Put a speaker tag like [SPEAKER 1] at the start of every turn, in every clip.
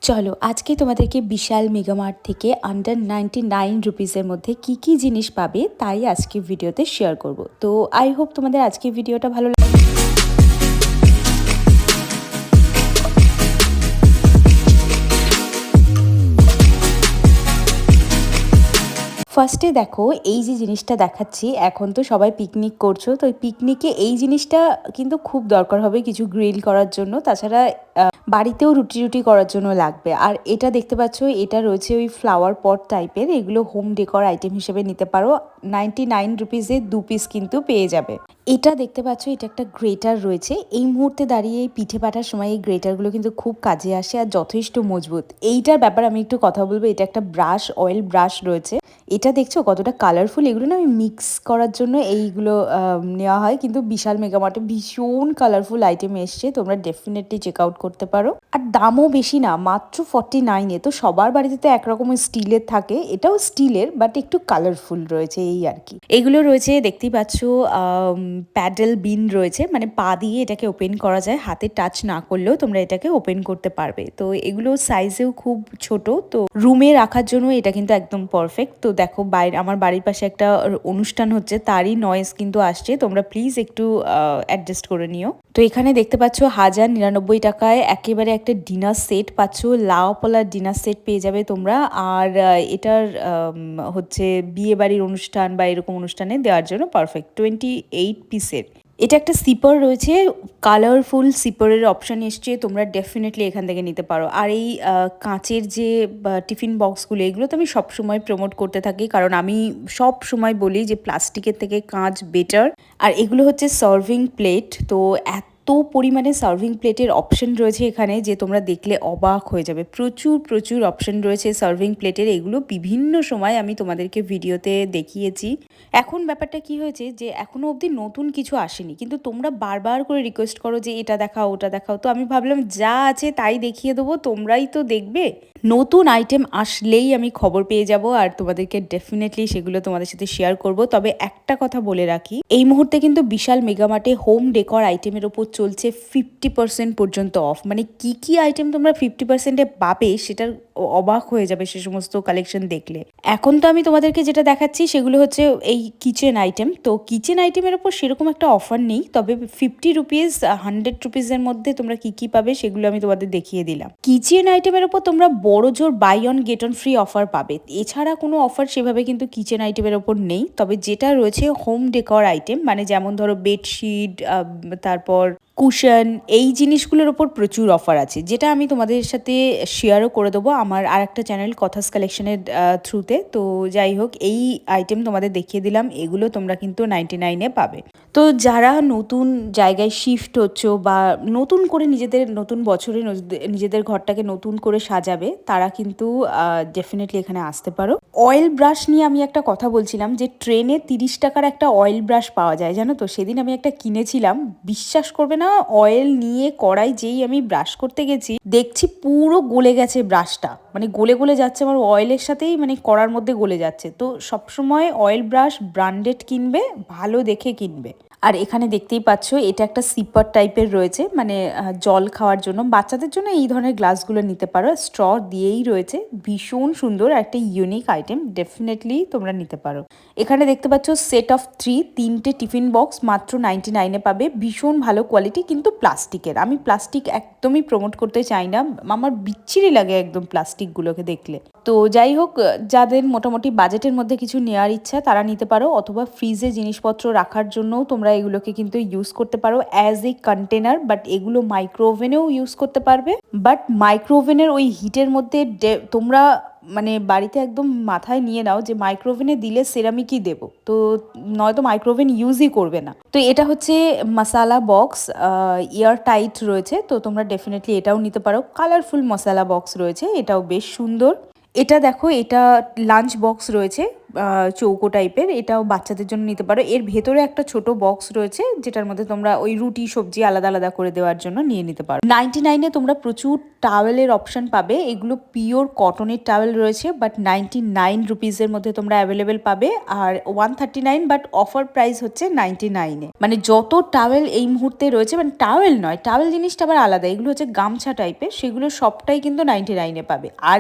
[SPEAKER 1] চলো আজকে তোমাদেরকে বিশাল মেগামার্ট থেকে আন্ডার 99 রুপিসের মধ্যে কি কি জিনিস পাবে তাই আজকে ভিডিওতে শেয়ার করব। তো আই হোপ তোমাদের আজকে ভিডিওটা ভালো লাগে। ফার্স্টে দেখো এই যে জিনিসটা দেখাচ্ছি, এখন তো সবাই পিকনিক করছো, তো পিকনিকে এই জিনিসটা কিন্তু খুব দরকার হবে কিছু গ্রিল করার জন্য, তাছাড়া বাড়িতেও রুটি রুটি করার জন্য লাগবে। আর এটা দেখতে পাচ্ছ, এটা রয়েছে ওই ফ্লাওয়ার পট টাইপের, এগুলো হোম ডেকর আইটেম হিসেবে নিতে পারো। 99 রুপিসে 2 পিস কিন্তু পেয়ে যাবে। এটা দেখতে পাচ্ছ, এটা একটা গ্রেটার রয়েছে। এই মুহূর্তে দাঁড়িয়ে পিঠে পাঠার সময় এই গ্রেটারগুলো কিন্তু খুব কাজে আসে আর যথেষ্ট মজবুত। এইটার ব্যাপারে আমি একটু কথা বলবো। এটা একটা ব্রাশ, অয়েল ব্রাশ রয়েছে। এটা দেখছো কতটা কালারফুল, এগুলো না আমি মিক্স করার জন্য এইগুলো নেওয়া হয়, কিন্তু বিশাল মেগামার্টে ভীষণ কালারফুল আইটেম এসছে, তোমরা ডেফিনেটলি চেক আউট করতে পারো। আর দামও বেশি না, মাত্র 49-এ। তো সবার বাড়িতে তো একরকমের স্টিলের থাকে, এটাও স্টিলের বাট একটু কালারফুল রয়েছে এই আর কি। এগুলো রয়েছে দেখতেই পাচ্ছ, প্যাডেল বিন রয়েছে, মানে পা দিয়ে এটাকে ওপেন করা যায়, হাতে টাচ না করলেও তোমরা এটাকে ওপেন করতে পারবে। তো এগুলো সাইজেও খুব ছোট, তো রুমে রাখার জন্য এটা কিন্তু একদম পারফেক্ট। তো দেখো বাইরে আমার বাড়ির পাশে একটা অনুষ্ঠান হচ্ছে, তারই নয়েজ কিন্তু আসছে, তোমরা প্লিজ একটু অ্যাডজাস্ট করে নিও। তো এখানে দেখতে পাচ্ছ 1099 টাকায় একেবারে একটা ডিনার সেট পাচ্ছ, লাউ পলার ডিনার সেট পেয়ে যাবে তোমরা। আর এটার হচ্ছে বিয়ে বাড়ির অনুষ্ঠান বা এরকম অনুষ্ঠানে দেওয়ার জন্য পারফেক্ট। 28 পিসের এটা একটা সিপার রয়েছে, কালারফুল সিপারের অপশান এসছে, তোমরা ডেফিনেটলি এখান থেকে নিতে পারো। আর এই কাঁচের যে টিফিন বক্সগুলো, এগুলো তো আমি সবসময় প্রমোট করতে থাকি, কারণ আমি সব সময় বলি যে প্লাস্টিকের থেকে কাঁচ বেটার। আর এগুলো হচ্ছে সার্ভিং প্লেট, তো এত পরিমাণে সার্ভিং প্লেটের অপশন রয়েছে এখানে যে তোমরা দেখলে অবাক হয়ে যাবে। প্রচুর প্রচুর অপশন রয়েছে সার্ভিং প্লেটের, এগুলো বিভিন্ন সময় আমি তোমাদেরকে ভিডিওতে দেখিয়েছি। এখন ব্যাপারটা কি হয়েছে যে এখনো অবধি নতুন কিছু আসেনি, কিন্তু তোমরা বারবার করে রিকোয়েস্ট করো যে এটা দেখাও ওটা দেখাও, তো আমি ভাবলাম যা আছে তাই দেখিয়ে দেবো, তোমরাই তো দেখবে। নতুন আইটেম আসলেই আমি খবর পেয়ে যাব আর তোমাদেরকে ডেফিনেটলি সেগুলো তোমাদের সাথে শেয়ার করব। তবে একটা কথা বলে রাখি, এই মুহূর্তে কিন্তু বিশাল মেগামার্টে হোম ডেকর আইটেমের ওপর চলছে 50% পর্যন্ত অফ। মানে কি কি আইটেম তোমরা 50%-এ পাবে সেটার অবাক হয়ে যাবে সে সমস্ত কালেকশন দেখলে। এখন তো আমি তোমাদেরকে যেটা দেখাচ্ছি সেগুলো হচ্ছে এই কিচেন আইটেম। তো কিচেন আইটেমের ওপর সেরকম একটা অফার নেই, তবে 50 রুপিস 100 রুপিসের মধ্যে তোমরা কি কি পাবে সেগুলো আমি তোমাদের দেখিয়ে দিলাম। কিচেন আইটেমের ওপর তোমরা বড় জোর buy one get one free offer পাবে, এছাড়া কোনো অফার সেভাবে কিন্তু কিচেন আইটেমের ওপর নেই। তবে যেটা রয়েছে হোম ডেকর আইটেম, মানে যেমন ধরো বেডশিট, তারপর কুশন, এই জিনিসগুলোর ওপর প্রচুর অফার আছে, যেটা আমি তোমাদের সাথে শেয়ারও করে দেবো আমার আর একটা চ্যানেল কথাস কালেকশনের থ্রুতে। তো যাই হোক, এই আইটেম তোমাদের দেখিয়ে দিলাম, এগুলো তোমরা কিন্তু 99-এ পাবে। তো যারা নতুন জায়গায় শিফট হচ্ছ বা নতুন করে নিজেদের নতুন বছরে নিজেদের ঘরটাকে নতুন করে সাজাবে, তারা কিন্তু ডেফিনেটলি এখানে আসতে পারো। অয়েল ব্রাশ নিয়ে আমি একটা কথা বলছিলাম যে ট্রেনে 30 টাকার একটা অয়েল ব্রাশ পাওয়া যায়, জানো তো? সেদিন আমি একটা কিনেছিলাম, বিশ্বাস করবে না, অয়েল নিয়ে কড়াই যেই আমি ব্রাশ করতে গেছি দেখছি পুরো গলে গেছে ব্রাশটা, মানে গলে গলে যাচ্ছে আমার অয়েলের সাথেই, মানে কড়ার মধ্যে গলে যাচ্ছে। তো সবসময় অয়েল ব্রাশ ব্র্যান্ডেড কিনবে, ভালো দেখে কিনবে। আর এখানে দেখতেই পাচ্ছ এটা একটা সিপার টাইপের রয়েছে, মানে জল খাওয়ার জন্য, বাচ্চাদের জন্য এই ধরনের গ্লাসগুলো নিতে পারো, স্ট্র দিয়েই রয়েছে, ভীষণ সুন্দর একটা ইউনিক আইটেম, ডেফিনেটলি তোমরা নিতে পারো। এখানে দেখতে পাচ্ছ সেট অফ 3 টিফিন বক্স মাত্র 99-এ পাবে, ভীষণ ভালো কোয়ালিটি, কিন্তু প্লাস্টিকের। আমি প্লাস্টিক একদমই প্রমোট করতে চাই না, আমার বিচ্ছিরি লাগে একদম প্লাস্টিকগুলোকে দেখলে। তো যাই হোক, যাদের মোটামুটি বাজেটের মধ্যে কিছু নেওয়ার ইচ্ছা তারা নিতে পারো, অথবা ফ্রিজে জিনিসপত্র রাখার জন্যও তোমরা এগুলোকে কিন্তু ইউজ করতে পারো অ্যাজ এ কন্টেনার। বাট এগুলো মাইক্রোওভেনেও ইউজ করতে পারবে, বাট মাইক্রোওভেনের ওই হিটের মধ্যে তোমরা মানে বাড়িতে একদম মাথায় নিয়ে নাও যে মাইক্রোওভেনে দিলে সেরামিকই দেবো, তো নয়তো মাইক্রোওভেন ইউজই করবে না। তো এটা হচ্ছে মশালা বক্স, এয়ার টাইট রয়েছে, তো তোমরা ডেফিনেটলি এটাও নিতে পারো। কালারফুল মশালা বক্স রয়েছে, এটাও বেশ সুন্দর। এটা দেখো, এটা লাঞ্চ বক্স রয়েছে, চৌকো টাইপের, এটাও বাচ্চাদের জন্য নিতে পারো। এর ভেতরে একটা ছোট বক্স রয়েছে যেটার মধ্যে তোমরা ওই রুটি সবজি আলাদা আলাদা করে দেওয়ার জন্য নিয়ে নিতে পারো। 99-এ তোমরা প্রচুর টাওয়েলের অপশন পাবে। এগুলো পিওর কটনের টাওয়েল রয়েছে, বাট 99 রুপিসের মধ্যে তোমরা অ্যাভেলেবেল পাবে। আর 139, বাট অফার প্রাইস হচ্ছে 99-এ। মানে যত টাওয়েল এই মুহূর্তে রয়েছে, মানে টাওয়েল নয়, টাওয়েল জিনিসটা আবার আলাদা, এগুলো হচ্ছে গামছা টাইপের, সেগুলো সবটাই কিন্তু 99-এ পাবে। আর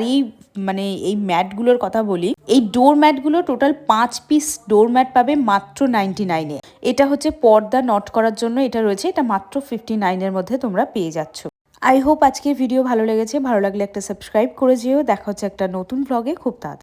[SPEAKER 1] মানে এই ম্যাটগুলোর কথা বলি, এই ডোর ম্যাটগুলো টোটাল 5 পিস ডোর ম্যাট পাবে মাত্র 99-এ। এটা হচ্ছে পর্দা নট করার জন্য এটা রয়েছে, এটা মাত্র 59-এর মধ্যে তোমরা পেয়ে যাচ্ছ। আই হোপ আজকের ভিডিও ভালো লেগেছে। ভালো লাগলে একটা সাবস্ক্রাইব করে যেও। দেখা হচ্ছে একটা নতুন ব্লগে খুব তাড়াতাড়ি।